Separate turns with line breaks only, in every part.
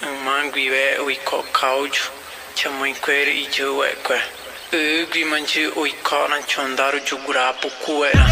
Manguiwe uiko kauju chamuikwere ijuwekwe Ugri manji uiko na chondaru jugurapu kuena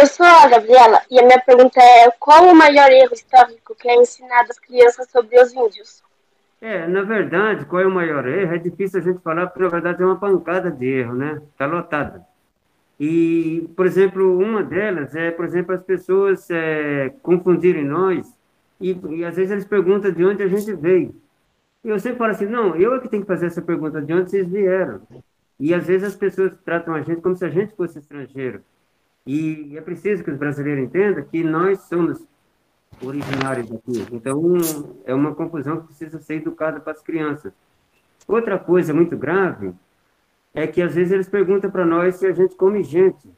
Eu sou a Gabriela e a minha pergunta é: qual o maior erro histórico que é ensinado às crianças sobre os índios?
Na verdade, qual é o maior erro? É difícil a gente falar, porque na verdade é uma pancada de erro, né? Está lotada. E, por exemplo, uma delas é, por exemplo, as pessoas confundirem nós e às vezes eles perguntam de onde a gente veio. E eu sempre falo assim, não, eu é que tenho que fazer essa pergunta, de onde vocês vieram? E às vezes as pessoas tratam a gente como se a gente fosse estrangeiro. E é preciso que os brasileiros entendam que nós somos originários aqui. Então, é uma confusão que precisa ser educada para as crianças. Outra coisa muito grave é que, às vezes, eles perguntam para nós se a gente come gente.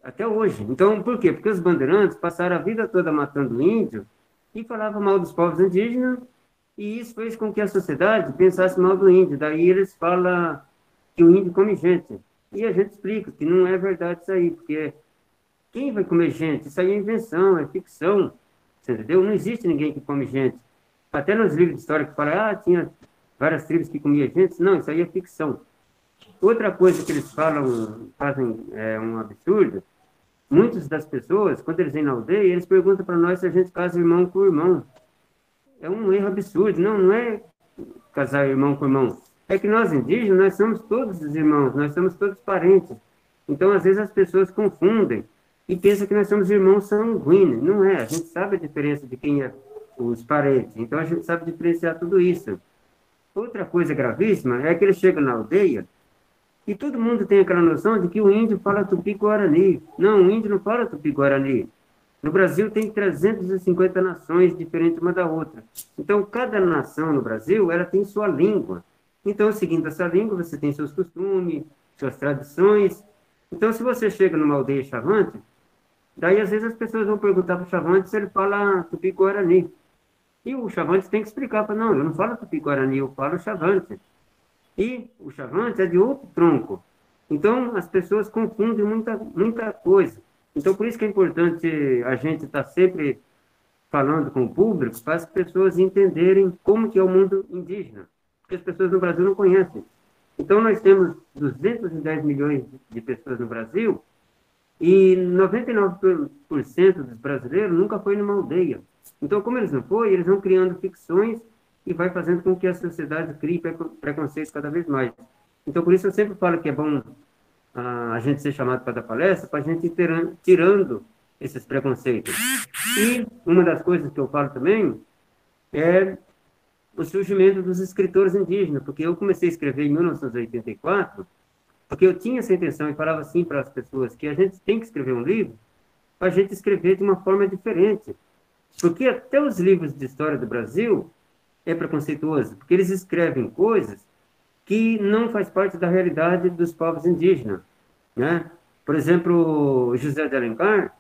Até hoje. Então, por quê? Porque os bandeirantes passaram a vida toda matando índio e falavam mal dos povos indígenas, e isso fez com que a sociedade pensasse mal do índio. Daí eles falam que o índio come gente. E a gente explica que não é verdade isso aí, porque quem vai comer gente? Isso aí é invenção, é ficção. Você entendeu? Não existe ninguém que come gente. Até nos livros de história que falam, tinha várias tribos que comiam gente. Não, isso aí é ficção. Outra coisa que eles falam, fazem um absurdo, muitas das pessoas, quando eles vêm na aldeia, eles perguntam para nós se a gente casa irmão com irmão. É um erro absurdo. Não é casar irmão com irmão. É que nós indígenas, nós somos todos os irmãos, nós somos todos parentes. Então, às vezes, as pessoas confundem e pensam que nós somos irmãos sanguíneos. Não é, a gente sabe a diferença de quem é os parentes. Então, a gente sabe diferenciar tudo isso. Outra coisa gravíssima é que eles chegam na aldeia e todo mundo tem aquela noção de que o índio fala tupi-guarani. Não, o índio não fala tupi-guarani. No Brasil tem 350 nações diferentes uma da outra. Então, cada nação no Brasil, ela tem sua língua. Então, seguindo essa língua, você tem seus costumes, suas tradições. Então, se você chega numa aldeia chavante, daí às vezes as pessoas vão perguntar para o chavante se ele fala tupi-guarani. E o chavante tem que explicar para não, eu não falo tupi-guarani, eu falo chavante. E o chavante é de outro tronco. Então, as pessoas confundem muita coisa. Então, por isso que é importante a gente estar sempre falando com o público, para as pessoas entenderem como que é o mundo indígena. Porque as pessoas no Brasil não conhecem. Então, nós temos 210 milhões de pessoas no Brasil e 99% dos brasileiros nunca foi numa aldeia. Então, como eles não foram, eles vão criando ficções e vai fazendo com que a sociedade crie preconceitos cada vez mais. Então, por isso eu sempre falo que é bom a gente ser chamado para dar palestra, para a gente ir tirando esses preconceitos. E uma das coisas que eu falo também é o surgimento dos escritores indígenas, porque eu comecei a escrever em 1984, porque eu tinha essa intenção e falava assim para as pessoas que a gente tem que escrever um livro para a gente escrever de uma forma diferente. Porque até os livros de história do Brasil é preconceituoso, porque eles escrevem coisas que não faz parte da realidade dos povos indígenas, né? Por exemplo, José de Alencar,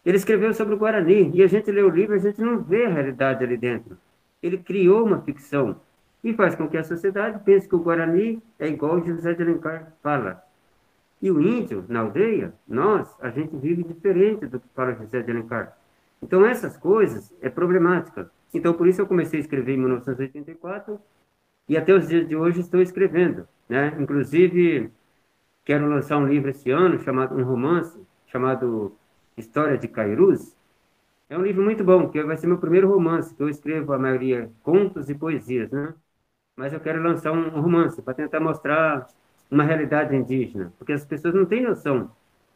ele escreveu sobre o Guarani, e a gente lê o livro e a gente não vê a realidade ali dentro. Ele criou uma ficção e faz com que a sociedade pense que o Guarani é igual o José de Alencar fala. E o índio, na aldeia, a gente vive diferente do que fala José de Alencar. Então, essas coisas é problemática. Então, por isso eu comecei a escrever em 1984 e até os dias de hoje estou escrevendo, né? Inclusive, quero lançar um livro esse ano, um romance, chamado História de Cairus. É um livro muito bom, que vai ser meu primeiro romance, que eu escrevo a maioria contos e poesias, né? Mas eu quero lançar um romance para tentar mostrar uma realidade indígena, porque as pessoas não têm noção.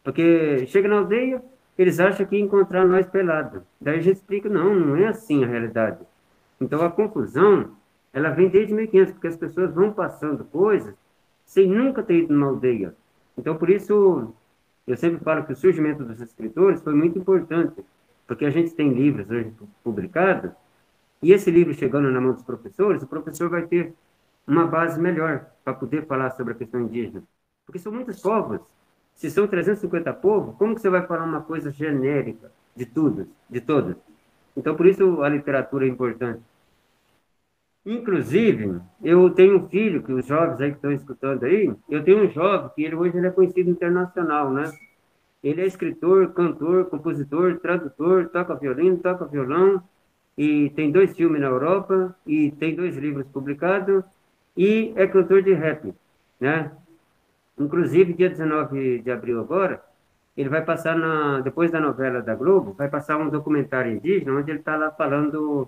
Porque chega na aldeia, eles acham que encontrar nós pelados. Daí a gente explica, não é assim a realidade. Então a confusão, ela vem desde 1500, porque as pessoas vão passando coisas sem nunca ter ido numa aldeia. Então, por isso, eu sempre falo que o surgimento dos escritores foi muito importante, porque a gente tem livros hoje publicados, e esse livro chegando na mão dos professores, o professor vai ter uma base melhor para poder falar sobre a questão indígena. Porque são muitos povos. Se são 350 povos, como que você vai falar uma coisa genérica de tudo, de todos? Então, por isso a literatura é importante. Inclusive, eu tenho um filho, que os jovens aí que estão escutando aí, eu tenho um jovem que hoje ele é conhecido internacional, né? Ele é escritor, cantor, compositor, tradutor, toca violino, toca violão, e tem 2 filmes na Europa, e tem 2 livros publicados, e é cantor de rap, né? Inclusive, dia 19 de abril agora, ele vai passar, depois da novela da Globo, vai passar um documentário indígena, onde ele está lá falando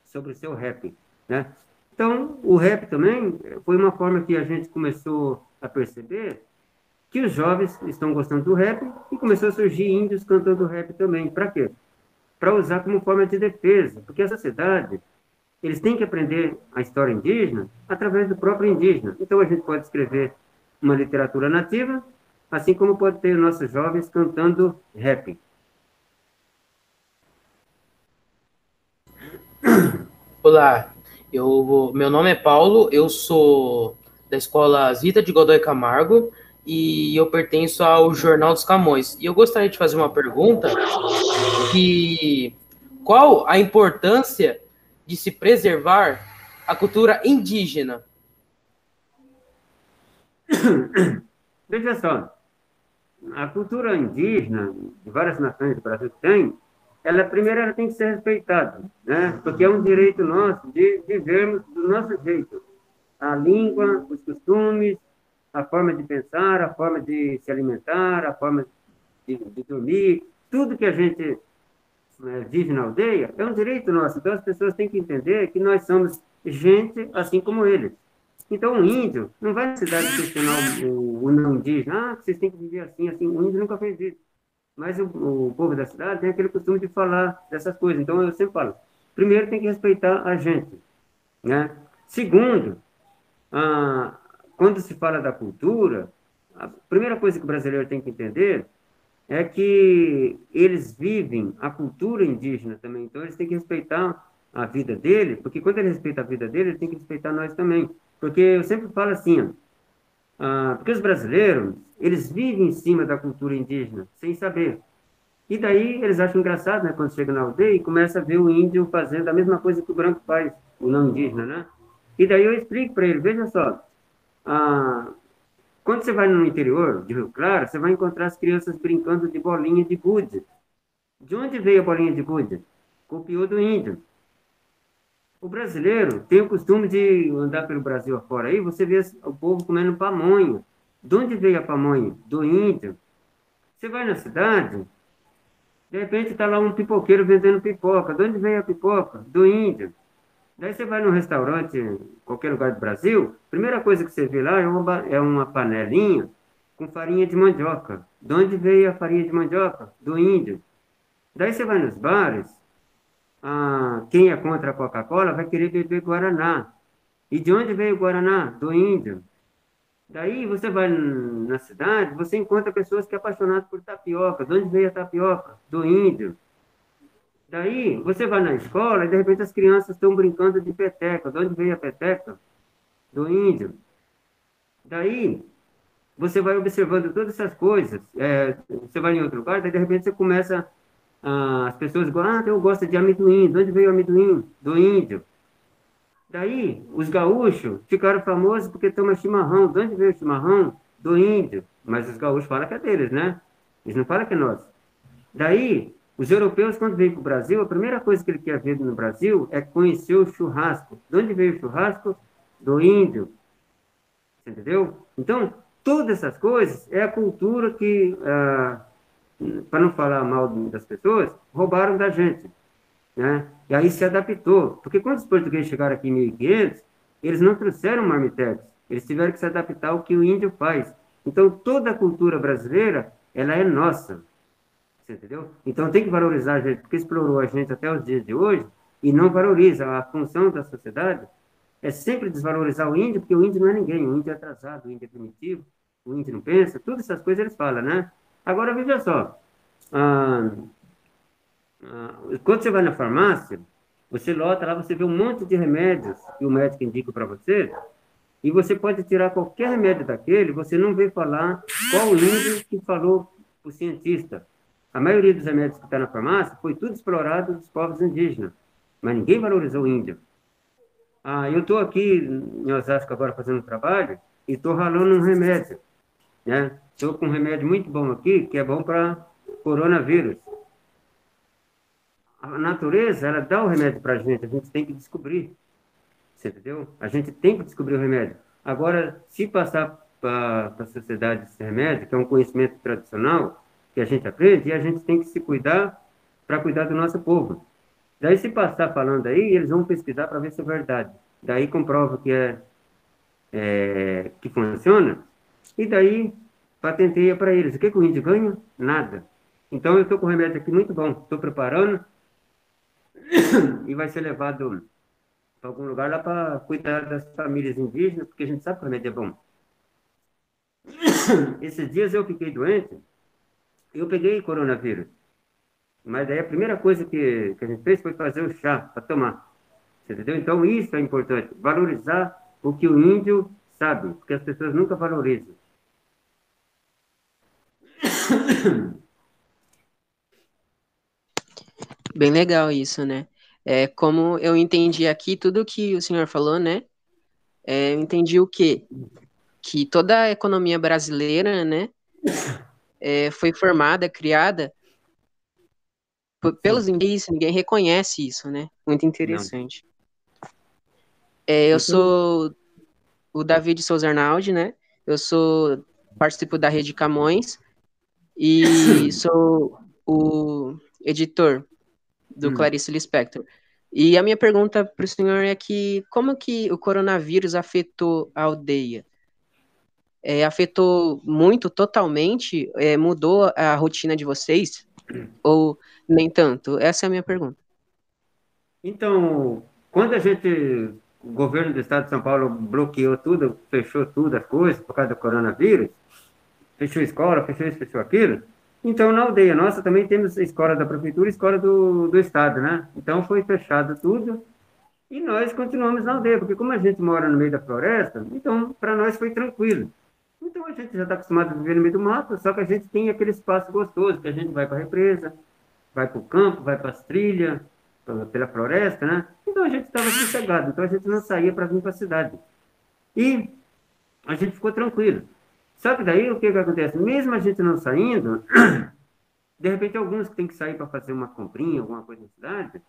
sobre o seu rap, né? Então, o rap também foi uma forma que a gente começou a perceber que os jovens estão gostando do rap e começou a surgir índios cantando rap também. Para quê? Para usar como forma de defesa, porque a sociedade, eles têm que aprender a história indígena através do próprio indígena. Então, a gente pode escrever uma literatura nativa, assim como pode ter nossos jovens cantando rap.
Olá, meu nome é Paulo, eu sou da Escola Zita de Godoy Camargo e eu pertenço ao Jornal dos Camões. E eu gostaria de fazer uma pergunta que qual a importância de se preservar a cultura indígena?
Veja só, a cultura indígena, de várias nações do Brasil que tem, ela primeiro ela tem que ser respeitada, né? Porque é um direito nosso de vivermos do nosso jeito. A língua, os costumes, a forma de pensar, a forma de se alimentar, a forma de dormir, tudo que a gente vive na aldeia é um direito nosso. Então as pessoas têm que entender que nós somos gente assim como eles. Então o índio não vai na cidade questionar o não indígena, vocês têm que viver assim, assim. O índio nunca fez isso. Mas o povo da cidade tem aquele costume de falar dessas coisas. Então eu sempre falo, primeiro tem que respeitar a gente, né? Segundo, ah, quando se fala da cultura, a primeira coisa que o brasileiro tem que entender é que eles vivem a cultura indígena também, então eles têm que respeitar a vida dele, porque quando ele respeita a vida dele, ele tem que respeitar nós também. Porque eu sempre falo assim, ó, porque os brasileiros, eles vivem em cima da cultura indígena, sem saber. E daí eles acham engraçado, né, quando chega na aldeia e começa a ver o índio fazendo a mesma coisa que o branco faz, o não indígena, né? E daí eu explico para ele, veja só, ah, quando você vai no interior de Rio Claro, você vai encontrar as crianças brincando de bolinha de gude. De onde veio a bolinha de gude? Copiou do índio. O brasileiro tem o costume de andar pelo Brasil afora aí, você vê o povo comendo pamonha. De onde veio a pamonha? Do índio. Você vai na cidade, de repente está lá um pipoqueiro vendendo pipoca. De onde veio a pipoca? Do índio. Daí você vai num restaurante, em qualquer lugar do Brasil, a primeira coisa que você vê lá é uma panelinha com farinha de mandioca. De onde veio a farinha de mandioca? Do índio. Daí você vai nos bares, quem é contra a Coca-Cola vai querer beber Guaraná. E de onde veio o Guaraná? Do índio. Daí você vai na cidade, você encontra pessoas que são apaixonadas por tapioca. De onde veio a tapioca? Do índio. Daí você vai na escola e de repente as crianças estão brincando de peteca. De onde veio a peteca? Do índio. Daí você vai observando todas essas coisas. Você vai em outro lugar, daí de repente você começa. As pessoas gostam, eu gosto de amendoim. De onde veio o amendoim? Do índio. Daí os gaúchos ficaram famosos porque tomam chimarrão. De onde veio o chimarrão? Do índio. Mas os gaúchos falam que é deles, né? Eles não falam que é nosso. Daí, os europeus, quando vêm para o Brasil, a primeira coisa que ele quer ver no Brasil é conhecer o churrasco. De onde veio o churrasco? Do índio. Você entendeu? Então, todas essas coisas é a cultura que, para não falar mal das pessoas, roubaram da gente, né? E aí se adaptou. Porque quando os portugueses chegaram aqui em 1500, eles não trouxeram marmitex. Eles tiveram que se adaptar ao que o índio faz. Então, toda a cultura brasileira, ela é nossa. Você entendeu? Então, tem que valorizar a gente, porque explorou a gente até os dias de hoje e não valoriza. A função da sociedade é sempre desvalorizar o índio, porque o índio não é ninguém. O índio é atrasado, o índio é primitivo. o índio não pensa, todas essas coisas eles falam, né? Agora, veja só, ah, quando você vai na farmácia, você lota lá, você vê um monte de remédios que o médico indica para você, e você pode tirar qualquer remédio daquele, você não vê falar qual índio que falou o cientista. A maioria dos remédios que está na farmácia foi tudo explorado dos povos indígenas, mas ninguém valorizou o índio. Eu estou aqui em Osasco agora fazendo trabalho e estou ralando um remédio, né? Estou com um remédio muito bom aqui, que é bom para coronavírus. A natureza, ela dá o remédio para a gente tem que descobrir, você entendeu? A gente tem que descobrir o remédio. Agora, se passar para a sociedade esse remédio, que é um conhecimento tradicional, que a gente aprende, e a gente tem que se cuidar para cuidar do nosso povo. Daí, se passar falando aí, eles vão pesquisar para ver se é verdade. Daí comprova que funciona, e daí patenteia para eles. O que o índio ganha? Nada. Então, eu estou com um remédio aqui muito bom, estou preparando, e vai ser levado para algum lugar lá para cuidar das famílias indígenas, porque a gente sabe que o remédio é bom. Esses dias eu fiquei doente, eu peguei coronavírus, mas daí a primeira coisa que a gente fez foi fazer o chá para tomar. Você entendeu? Então isso é importante, valorizar o que o índio sabe, porque as pessoas nunca valorizam.
Bem legal isso, né? Como eu entendi aqui tudo que o senhor falou, né? Eu entendi o quê? Que toda a economia brasileira, né, foi formada, criada pelos
Sim,
indígenas, ninguém reconhece isso, né? Muito
não.
interessante. Eu
Então,
sou o David Souza Arnaldi, né? Participo da Rede Camões e sou o editor do Clarice Lispector. E a minha pergunta para o senhor é que como que o coronavírus afetou a aldeia? Afetou muito, totalmente? Mudou a rotina de vocês? Ou nem tanto? Essa é a minha pergunta.
então, quando o governo do estado de São Paulo bloqueou tudo, fechou tudo, as coisas, por causa do coronavírus, fechou escola, fechou isso, fechou aquilo. Então, na aldeia nossa também temos escola da prefeitura e escola do estado, né? Então, foi fechado tudo e nós continuamos na aldeia, porque como a gente mora no meio da floresta, então, para nós foi tranquilo. Então, a gente já está acostumado a viver no meio do mato, só que a gente tem aquele espaço gostoso, que a gente vai para a represa, vai para o campo, vai para as trilhas, pela floresta, né? Então, a gente estava sossegado, então a gente não saía para vir para a cidade. E a gente ficou tranquilo. Só que daí o que acontece? Mesmo a gente não saindo, de repente alguns que tem que sair para fazer uma comprinha, alguma coisa na cidade,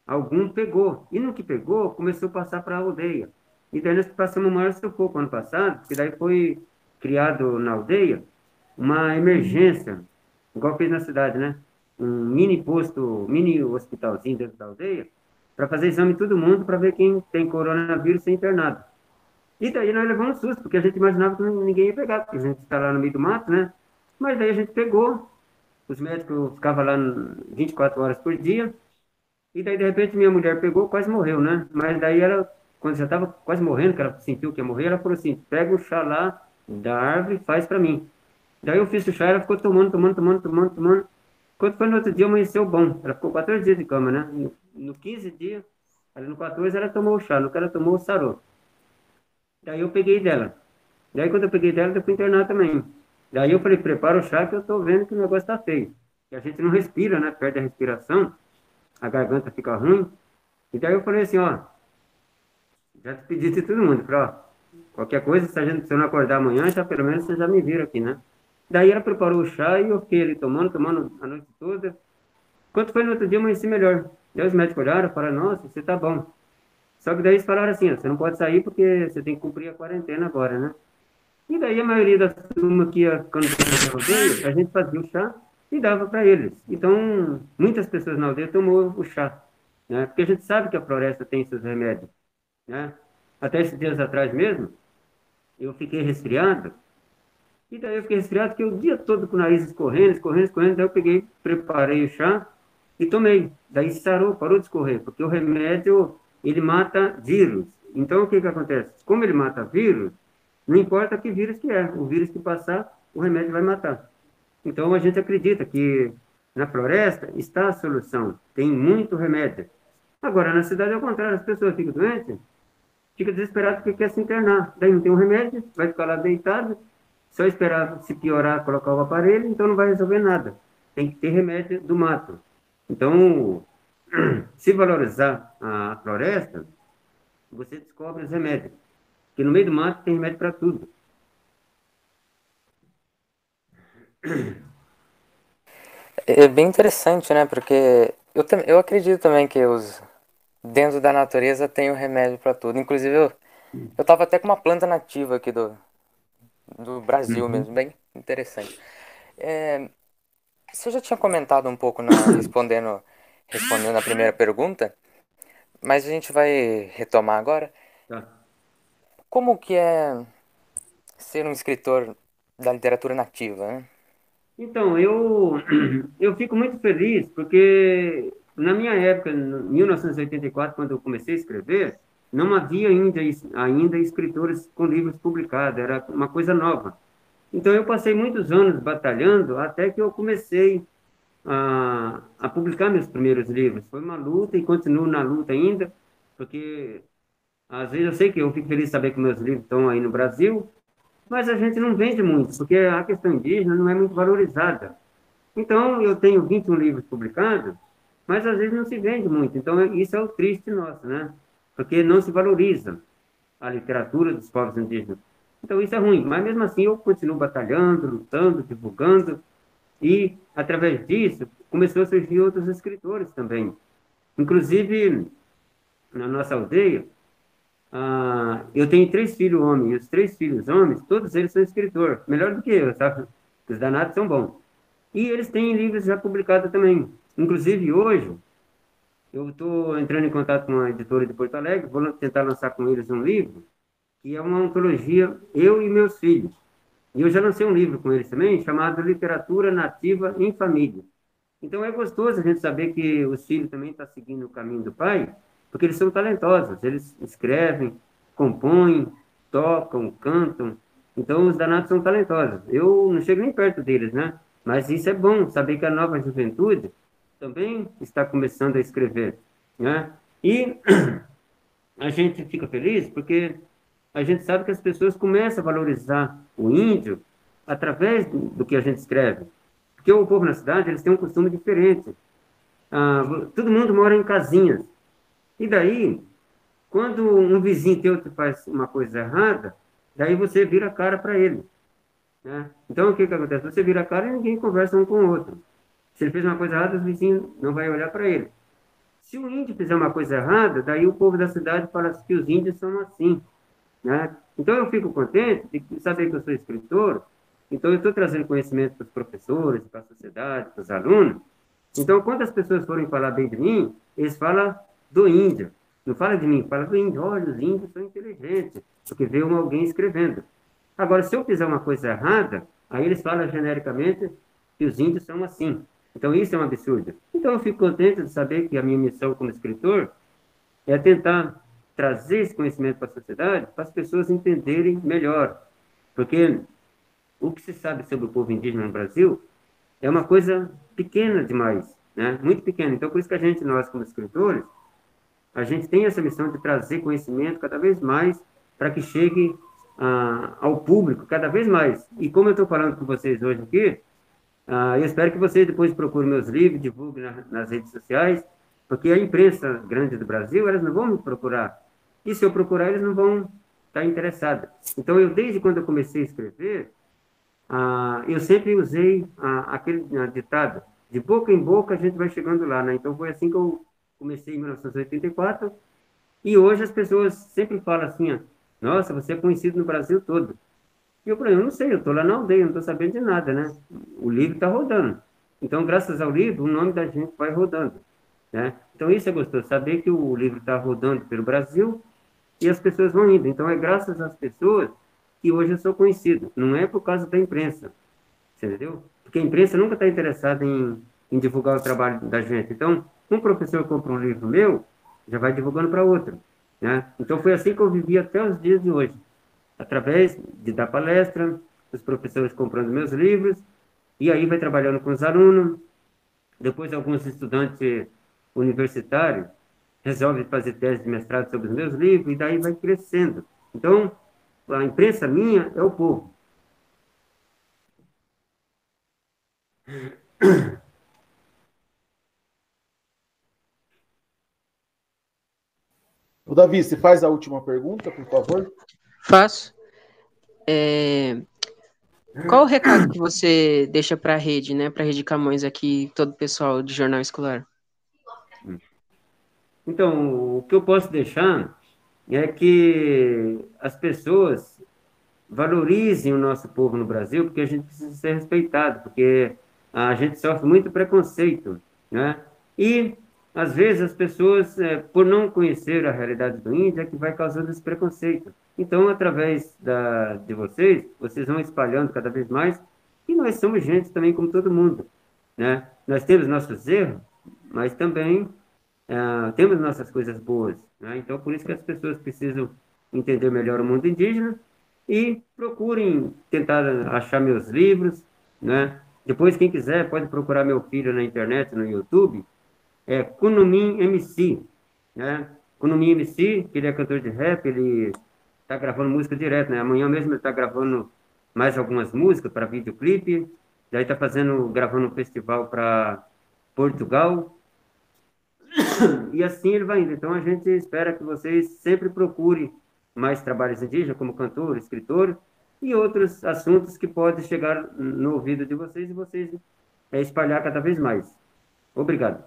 algum pegou. E no que pegou, começou a passar para a aldeia. E daí nós passamos o maior sufoco ano passado, porque daí foi criado na aldeia uma emergência, igual fez na cidade, né? Um mini posto, mini hospitalzinho dentro da aldeia, para fazer exame em todo mundo, para ver quem tem coronavírus ser internado. E daí nós levamos um susto, porque a gente imaginava que ninguém ia pegar, porque a gente está lá no meio do mato, né? Mas daí a gente pegou, os médicos ficavam lá 24 horas por dia, e daí de repente minha mulher pegou, quase morreu, né? Mas daí ela, quando já estava quase morrendo, que ela sentiu que ia morrer, ela falou assim, pega o chá lá da árvore e faz para mim. Daí eu fiz o chá, ela ficou tomando. Quando foi no outro dia, amanheceu bom. Ela ficou 14 dias de cama, né? No 15 dias, ali no 14, ela tomou o chá, no que ela tomou, sarou. Daí eu peguei dela. Daí quando eu peguei dela, eu fui internar também. Daí eu falei, prepara o chá que eu tô vendo que o negócio tá feio. E a gente não respira, né? Perde a respiração, a garganta fica ruim. E daí eu falei assim, ó, já despedi de todo mundo. Falei, ó, qualquer coisa, se eu não acordar amanhã, já pelo menos você já me vira aqui, né? Daí ela preparou o chá e eu fiquei ali tomando a noite toda. Quando foi no outro dia, eu amanheci melhor. Daí os médicos olharam e falaram, nossa, você tá bom. Só que daí eles falaram assim, ó, você não pode sair porque você tem que cumprir a quarentena agora, né? E daí a maioria das turmas que ia, quando tinha na aldeia, a gente fazia o chá e dava para eles. Então, muitas pessoas na aldeia tomou o chá, né? Porque a gente sabe que a floresta tem seus remédios, né? Até esses dias atrás mesmo, eu fiquei resfriado, e daí eu fiquei resfriado que o dia todo com o nariz escorrendo, daí eu peguei, preparei o chá e tomei. Daí sarou, parou de escorrer, porque o remédio, ele mata vírus. Então, o que que acontece? Como ele mata vírus, Não importa que vírus que é, o vírus que passar, o remédio vai matar. Então a gente acredita que na floresta está a solução, tem muito remédio. Agora, na cidade é o contrário, as pessoas ficam doentes, ficam desesperadas porque quer se internar. Daí não tem um remédio, vai ficar lá deitado, só esperar se piorar, colocar o aparelho, então não vai resolver nada. Tem que ter remédio do mato. Então, se valorizar a floresta, você descobre os remédios. Porque no meio do mato tem remédio para tudo.
É bem interessante, né? Porque eu acredito também que dentro da natureza tem o remédio para tudo. Inclusive, eu tava até com uma planta nativa aqui do Brasil
Uhum.
mesmo, bem interessante. É, você já tinha comentado um pouco respondendo a primeira pergunta, mas a gente vai retomar agora.
Tá.
Como que é ser um escritor da literatura nativa, né?
Então, eu fico muito feliz porque na minha época, em 1984, quando eu comecei a escrever, não havia ainda escritores com livros publicados, era uma coisa nova. Então, eu passei muitos anos batalhando até que eu comecei a publicar meus primeiros livros. Foi uma luta e continuo na luta ainda, porque às vezes eu sei que eu fico feliz de saber que meus livros estão aí no Brasil, mas a gente não vende muito, porque a questão indígena não é muito valorizada. Então, eu tenho 21 livros publicados, mas às vezes não se vende muito. Então, isso é o triste nosso, né? Porque não se valoriza a literatura dos povos indígenas. Então, isso é ruim. Mas, mesmo assim, eu continuo batalhando, lutando, divulgando. E, através disso, começou a surgir outros escritores também. Inclusive, na nossa aldeia, eu tenho 3 filhos homens, e os 3 filhos homens, todos eles são escritores, melhor do que eu, sabe? Os danados são bons. E eles têm livros já publicados também. Inclusive, hoje, eu estou entrando em contato com a editora de Porto Alegre, vou tentar lançar com eles um livro, que é uma antologia, Eu e Meus Filhos. E eu já lancei um livro com eles também, chamado Literatura Nativa em Família. Então é gostoso a gente saber que os filhos também estão seguindo o caminho do pai, porque eles são talentosos, eles escrevem, compõem, tocam, cantam. Então os danados são talentosos. Eu não chego nem perto deles, né? Mas isso é bom, saber que a nova juventude também está começando a escrever, né? E a gente fica feliz porque a gente sabe que as pessoas começam a valorizar o índio através do que a gente escreve. Porque o povo na cidade, eles têm um costume diferente. Todo mundo mora em casinhas. E daí, quando um vizinho teu te faz uma coisa errada, daí você vira a cara para ele, né? Então, o que que acontece? Você vira a cara e ninguém conversa um com o outro. Se ele fez uma coisa errada, os vizinhos não vai olhar para ele. Se o índio fizer uma coisa errada, daí o povo da cidade fala que os índios são assim, né? Então, eu fico contente de saber que eu sou escritor, então eu estou trazendo conhecimento para os professores, para a sociedade, para os alunos. Então, quando as pessoas forem falar bem de mim, eles falam do índio. Não fala de mim, fala do índio. Olha, os índios são inteligentes, porque veio alguém escrevendo. Agora, se eu fizer uma coisa errada, aí eles falam genericamente que os índios são assim. Então, isso é um absurdo. Então, eu fico contente de saber que a minha missão como escritor é tentar trazer esse conhecimento para a sociedade, para as pessoas entenderem melhor. Porque o que se sabe sobre o povo indígena no Brasil é uma coisa pequena demais, né? Muito pequena. Então, por isso que nós como escritores, a gente tem essa missão de trazer conhecimento cada vez mais para que chegue ao público cada vez mais. E como eu estou falando com vocês hoje aqui, eu espero que vocês depois procurem meus livros, divulguem nas redes sociais, porque a imprensa grande do Brasil, elas não vão me procurar. E se eu procurar, eles não vão estar interessados. Então, desde quando eu comecei a escrever, eu sempre usei aquele ditado, de boca em boca a gente vai chegando lá, né? Então, foi assim que eu comecei em 1984, e hoje as pessoas sempre falam assim, ó, nossa, você é conhecido no Brasil todo. E eu falei, eu não sei, eu estou lá na aldeia, não estou sabendo de nada, né? O livro está rodando. Então, graças ao livro, o nome da gente vai rodando, né? Então, isso é gostoso, saber que o livro está rodando pelo Brasil e as pessoas vão indo. Então, é graças às pessoas que hoje eu sou conhecido. Não é por causa da imprensa, você entendeu? Porque a imprensa nunca está interessada em divulgar o trabalho da gente. Então, um professor compra um livro meu, já vai divulgando para outro, né? Então, foi assim que eu vivi até os dias de hoje. através de dar palestra, os professores comprando meus livros, e aí vai trabalhando com os alunos. Depois, alguns estudantes universitários resolvem fazer tese de mestrado sobre os meus livros, e daí vai crescendo. Então, a imprensa minha é o povo.
O Davi, você faz a última pergunta, por favor?
Faço. Qual o recado que você deixa para a rede, né? Para a Rede Camões aqui, todo o pessoal de jornal escolar?
Então, o que eu posso deixar é que as pessoas valorizem o nosso povo no Brasil, porque a gente precisa ser respeitado, porque a gente sofre muito preconceito, né? E, às vezes, as pessoas, por não conhecer a realidade do índio, é que vai causando esse preconceito. Então, através de vocês, vocês vão espalhando cada vez mais, e nós somos gente também como todo mundo, né? Nós temos nossos erros, mas também temos nossas coisas boas, né? Então, por isso que as pessoas precisam entender melhor o mundo indígena e procurem tentar achar meus livros, né? Depois, quem quiser, pode procurar meu filho na internet, no YouTube, é Kunumim MC, né? Kunumim MC, que ele é cantor de rap, ele está gravando música direto, né? Amanhã mesmo ele está gravando mais algumas músicas para videoclipe, daí está gravando um festival para Portugal, e assim ele vai indo. Então a gente espera que vocês sempre procurem mais trabalhos indígenas, como cantor, escritor, e outros assuntos que podem chegar no ouvido de vocês e vocês espalhar cada vez mais. Obrigado.